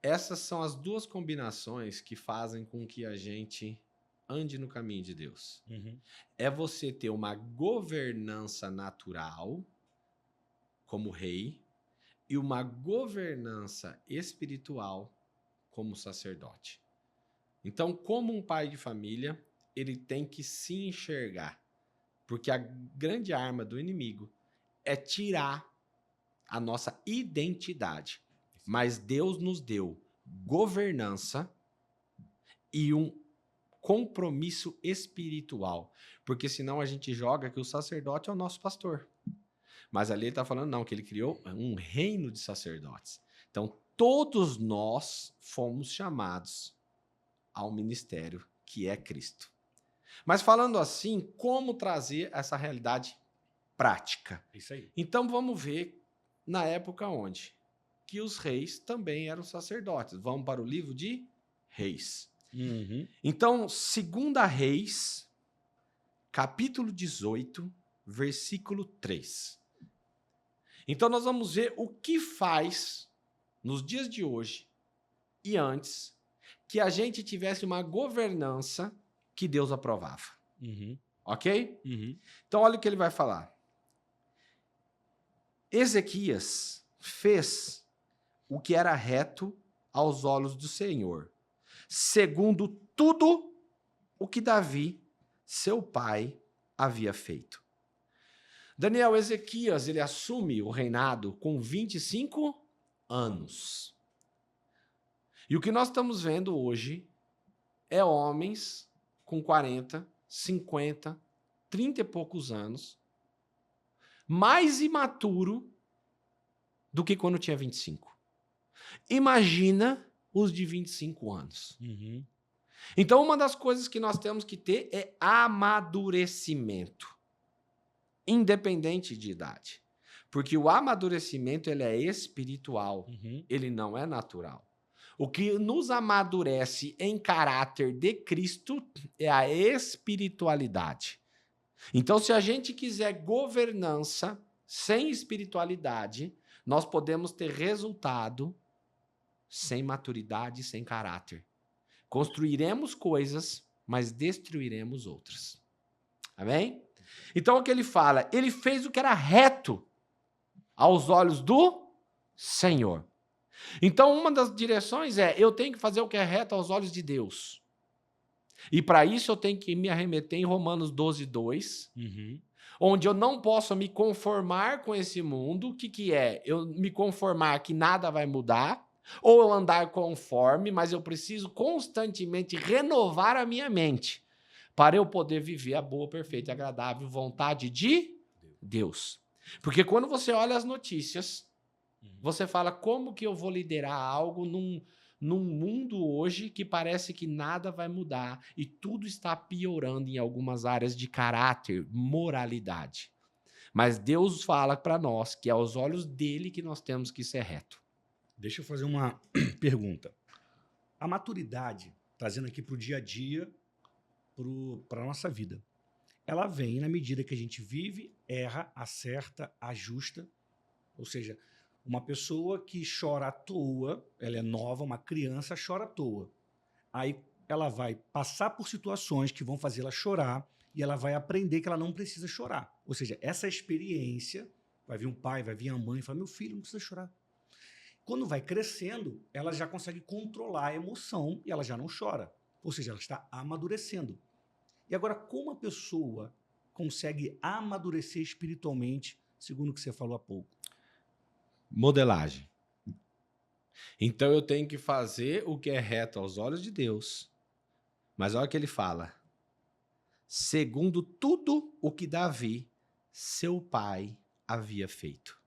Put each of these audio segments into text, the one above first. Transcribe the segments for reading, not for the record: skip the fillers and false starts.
essas são as duas combinações que fazem com que a gente ande no caminho de Deus. Uhum. É você ter uma governança natural, como rei, e uma governança espiritual, como sacerdote. Então, como um pai de família, ele tem que se enxergar, porque a grande arma do inimigo é tirar a nossa identidade. Mas Deus nos deu governança e um compromisso espiritual, porque senão a gente joga que o sacerdote é o nosso pastor. Mas ali ele está falando não, que ele criou um reino de sacerdotes. Então, todos nós fomos chamados ao ministério que é Cristo. Mas falando assim, como trazer essa realidade prática? Isso aí. Então vamos ver na época onde que os reis também eram sacerdotes. Vamos para o livro de Reis. Uhum. Então, 2 Reis, capítulo 18, versículo 3. Então nós vamos ver o que faz nos dias de hoje e antes que a gente tivesse uma governança que Deus aprovava. Uhum. Ok? Uhum. Então olha o que ele vai falar. Ezequias fez o que era reto aos olhos do Senhor, segundo tudo o que Davi, seu pai, havia feito. Daniel, Ezequias, ele assume o reinado com 25 anos. E o que nós estamos vendo hoje é homens com 40, 50, 30 e poucos anos, mais imaturo do que quando tinha 25. Imagina os de 25 anos. Uhum. Então, uma das coisas que nós temos que ter é amadurecimento, independente de idade. Porque o amadurecimento ele é espiritual, Uhum. ele não é natural. O que nos amadurece em caráter de Cristo é a espiritualidade. Então, se a gente quiser governança sem espiritualidade, nós podemos ter resultado sem maturidade, sem caráter. Construiremos coisas, mas destruiremos outras. Amém? Então, o que ele fala? Ele fez o que era reto aos olhos do Senhor. Então, uma das direções é, eu tenho que fazer o que é reto aos olhos de Deus. E para isso eu tenho que me arremeter em Romanos 12, 2, Uhum. onde eu não posso me conformar com esse mundo. O que é? Eu me conformar que nada vai mudar, ou eu andar conforme, mas eu preciso constantemente renovar a minha mente para eu poder viver a boa, perfeita e agradável vontade de Deus. Porque quando você olha as notícias, você fala, como que eu vou liderar algo num mundo hoje que parece que nada vai mudar e tudo está piorando em algumas áreas de caráter, moralidade. Mas Deus fala para nós que é aos olhos dele que nós temos que ser reto. Deixa eu fazer uma pergunta. A maturidade, trazendo aqui para o dia a dia, para a nossa vida, ela vem na medida que a gente vive, erra, acerta, ajusta. Ou seja, uma pessoa que chora à toa, ela é nova, uma criança chora à toa. Aí ela vai passar por situações que vão fazer ela chorar e ela vai aprender que ela não precisa chorar. Ou seja, essa experiência, vai vir um pai, vai vir a mãe e fala, meu filho, não precisa chorar. Quando vai crescendo, ela já consegue controlar a emoção e ela já não chora. Ou seja, ela está amadurecendo. E agora, como a pessoa consegue amadurecer espiritualmente, segundo o que você falou há pouco? Modelagem. Então eu tenho que fazer o que é reto aos olhos de Deus. Mas olha o que ele fala. Segundo tudo o que Davi, seu pai, havia feito.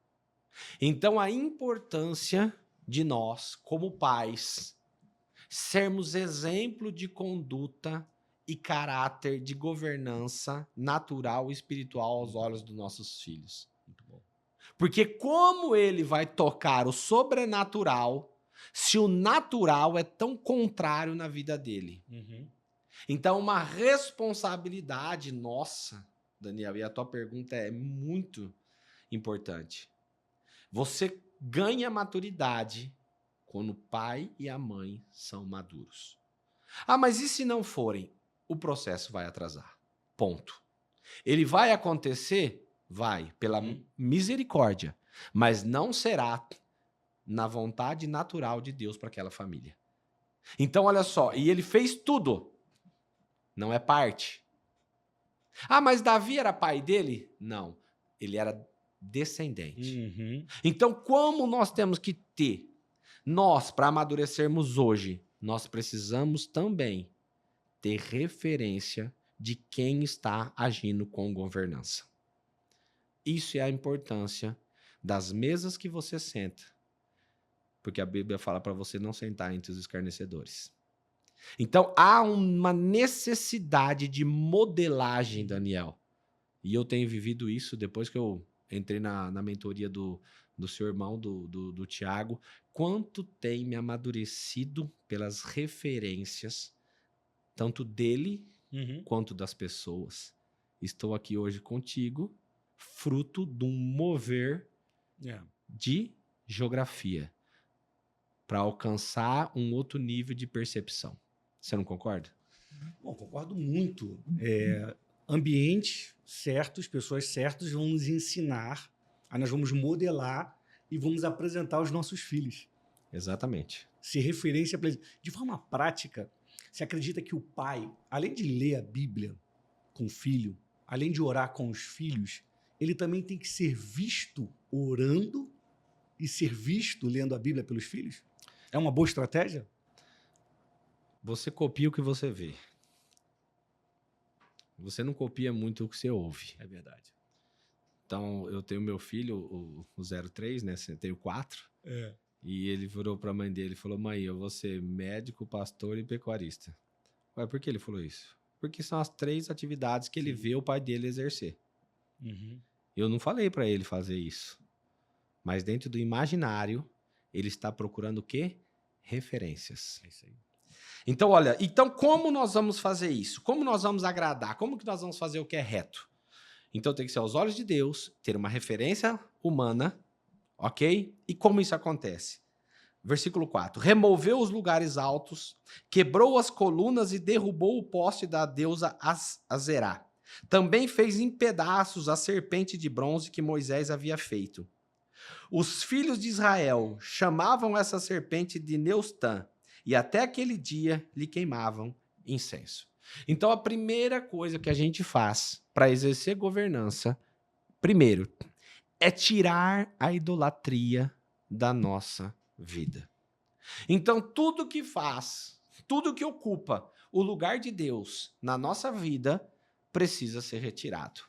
Então a importância de nós, como pais, sermos exemplo de conduta e caráter de governança natural e espiritual aos olhos dos nossos filhos. Muito bom. Porque como ele vai tocar o sobrenatural se o natural é tão contrário na vida dele? Uhum. Então, uma responsabilidade nossa, Daniel, e a tua pergunta é muito importante. Você ganha maturidade quando o pai e a mãe são maduros. Ah, mas e se não forem? O processo vai atrasar. Ponto. Ele vai acontecer? Vai, pela misericórdia, mas não será na vontade natural de Deus para aquela família. Então, olha só, e ele fez tudo, não é parte. Ah, mas Davi era pai dele? Não, ele era descendente. Então, como nós temos que ter? Nós, para amadurecermos hoje, nós precisamos também ter referência de quem está agindo com governança. Isso é a importância das mesas que você senta. Porque a Bíblia fala para você não sentar entre os escarnecedores. Então, há uma necessidade de modelagem, Daniel. E eu tenho vivido isso depois que eu entrei na mentoria do seu irmão, do Tiago. Quanto tem me amadurecido pelas referências, tanto dele quanto das pessoas. Estou aqui hoje contigo, fruto de um mover de geografia, para alcançar um outro nível de percepção. Você não concorda? Bom, concordo muito. Ambientes certos, pessoas certas vão nos ensinar, aí nós vamos modelar e vamos apresentar aos nossos filhos. Exatamente. Ser referência para eles. De forma prática, você acredita que o pai, além de ler a Bíblia com o filho, além de orar com os filhos, ele também tem que ser visto orando e ser visto lendo a Bíblia pelos filhos? É uma boa estratégia? Você copia o que você vê. Você não copia muito o que você ouve. É verdade. Então, eu tenho meu filho, o 03, né? Eu tenho 4. E ele virou para a mãe dele e falou: mãe, eu vou ser médico, pastor e pecuarista. Ué, por que ele falou isso? Porque são as 3 atividades que ele vê o pai dele exercer. Eu não falei para ele fazer isso. Mas dentro do imaginário, ele está procurando o quê? Referências. É isso aí. Então, olha, como nós vamos fazer isso? Como nós vamos agradar? Como que nós vamos fazer o que é reto? Então tem que ser aos olhos de Deus, ter uma referência humana, ok? E como isso acontece? Versículo 4. Removeu os lugares altos, quebrou as colunas e derrubou o poste da deusa Azerá. Também fez em pedaços a serpente de bronze que Moisés havia feito. Os filhos de Israel chamavam essa serpente de Neustã, e até aquele dia lhe queimavam incenso. Então, a primeira coisa que a gente faz para exercer governança, primeiro, é tirar a idolatria da nossa vida. Então, tudo que faz, tudo que ocupa o lugar de Deus na nossa vida, precisa ser retirado.